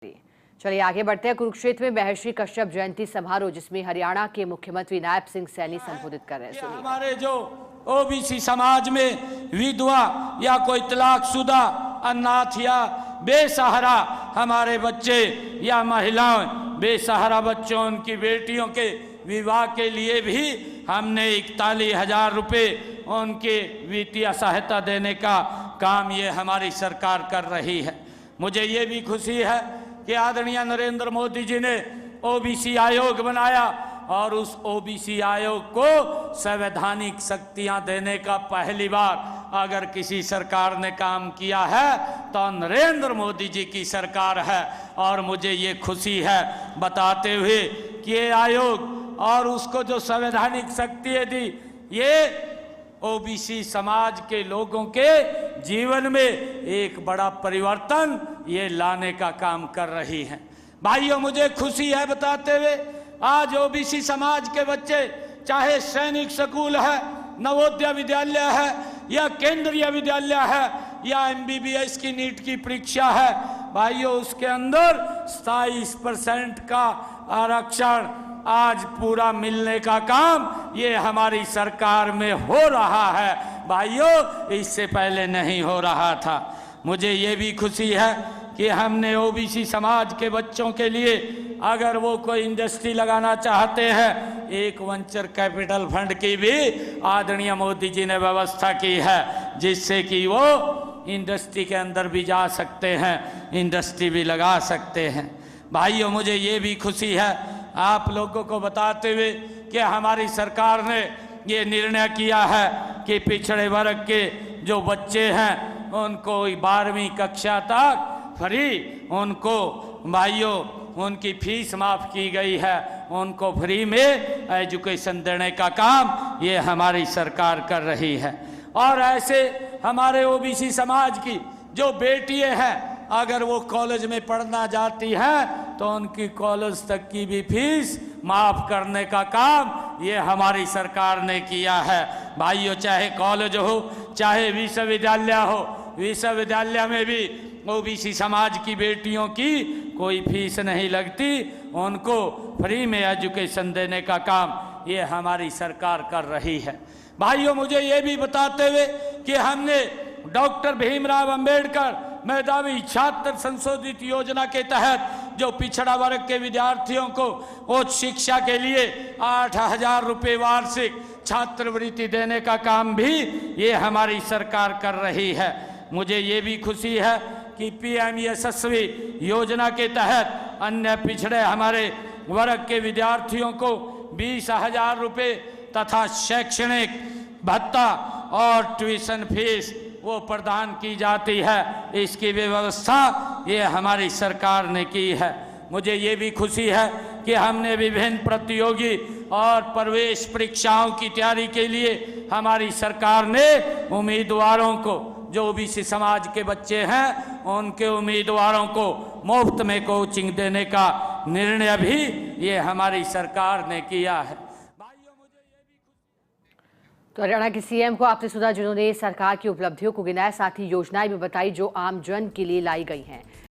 चलिए आगे बढ़ते हैं। कुरुक्षेत्र में महर्षि कश्यप जयंती समारोह, जिसमें हरियाणा के मुख्यमंत्री नायब सिंह सैनी संबोधित कर रहे हैं। हमारे जो ओबीसी समाज में विधवा या कोई तलाकशुदा, अनाथ या बेसहारा हमारे बच्चे या महिलाएं, बेसहारा बच्चों, उनकी बेटियों के विवाह के लिए भी हमने 41,000 रुपये उनके वित्तीय सहायता देने का काम ये हमारी सरकार कर रही है। मुझे ये भी खुशी है कि आदरणीय नरेंद्र मोदी जी ने ओबीसी आयोग बनाया और उस ओबीसी आयोग को संवैधानिक शक्तियां देने का पहली बार अगर किसी सरकार ने काम किया है तो नरेंद्र मोदी जी की सरकार है। और मुझे ये खुशी है बताते हुए कि ये आयोग और उसको जो संवैधानिक शक्तियां दी, ये ओबीसी समाज के लोगों के जीवन में एक बड़ा परिवर्तन ये लाने का काम कर रही है। भाइयों, मुझे खुशी है बताते हुए आज ओबीसी समाज के बच्चे, चाहे सैनिक स्कूल है, नवोदय विद्यालय है या केंद्रीय विद्यालय है या एमबीबीएस की नीट की परीक्षा है, भाइयों उसके अंदर 27% का आरक्षण आज पूरा मिलने का काम ये हमारी सरकार में हो रहा है। भाइयों, इससे पहले नहीं हो रहा था। मुझे ये भी खुशी है कि हमने ओबीसी समाज के बच्चों के लिए अगर वो कोई इंडस्ट्री लगाना चाहते हैं, एक वेंचर कैपिटल फंड की भी आदरणीय मोदी जी ने व्यवस्था की है, जिससे कि वो इंडस्ट्री के अंदर भी जा सकते हैं, इंडस्ट्री भी लगा सकते हैं। भाइयों, मुझे ये भी खुशी है आप लोगों को बताते हुए कि हमारी सरकार ने ये निर्णय किया है कि पिछड़े वर्ग के जो बच्चे हैं उनको 12वीं कक्षा तक फ्री, उनको भाइयों उनकी फीस माफ़ की गई है, उनको फ्री में एजुकेशन देने का काम ये हमारी सरकार कर रही है। और ऐसे हमारे ओबीसी समाज की जो बेटियां हैं, अगर वो कॉलेज में पढ़ना जाती हैं तो उनकी कॉलेज तक की भी फीस माफ़ करने का काम ये हमारी सरकार ने किया है। भाइयों, चाहे कॉलेज हो चाहे विश्वविद्यालय हो, विश्वविद्यालय में भी ओबीसी समाज की बेटियों की कोई फीस नहीं लगती, उनको फ्री में एजुकेशन देने का काम ये हमारी सरकार कर रही है। भाइयों, मुझे ये भी बताते हुए कि हमने डॉक्टर भीमराव अंबेडकर मेधावी छात्र संशोधित योजना के तहत जो पिछड़ा वर्ग के विद्यार्थियों को उच्च शिक्षा के लिए 8,000 रुपये वार्षिक छात्रवृत्ति देने का काम भी ये हमारी सरकार कर रही है। मुझे ये भी खुशी है कि पीएम यशस्वी योजना के तहत अन्य पिछड़े हमारे वर्ग के विद्यार्थियों को 20,000 रुपये तथा शैक्षणिक भत्ता और ट्यूशन फीस वो प्रदान की जाती है। इसकी व्यवस्था ये हमारी सरकार ने की है। मुझे ये भी खुशी है कि हमने विभिन्न प्रतियोगी और प्रवेश परीक्षाओं की तैयारी के लिए हमारी सरकार ने उम्मीदवारों को, जो ओबीसी समाज के बच्चे हैं, उनके उम्मीदवारों को मुफ्त में कोचिंग देने का निर्णय भी ये हमारी सरकार ने किया है। तो हरियाणा के सीएम को आपसे सुधा, जिन्होंने सरकार की उपलब्धियों को गिनाया, साथ ही योजनाएं भी बताई जो आम जन के लिए लाई गई हैं।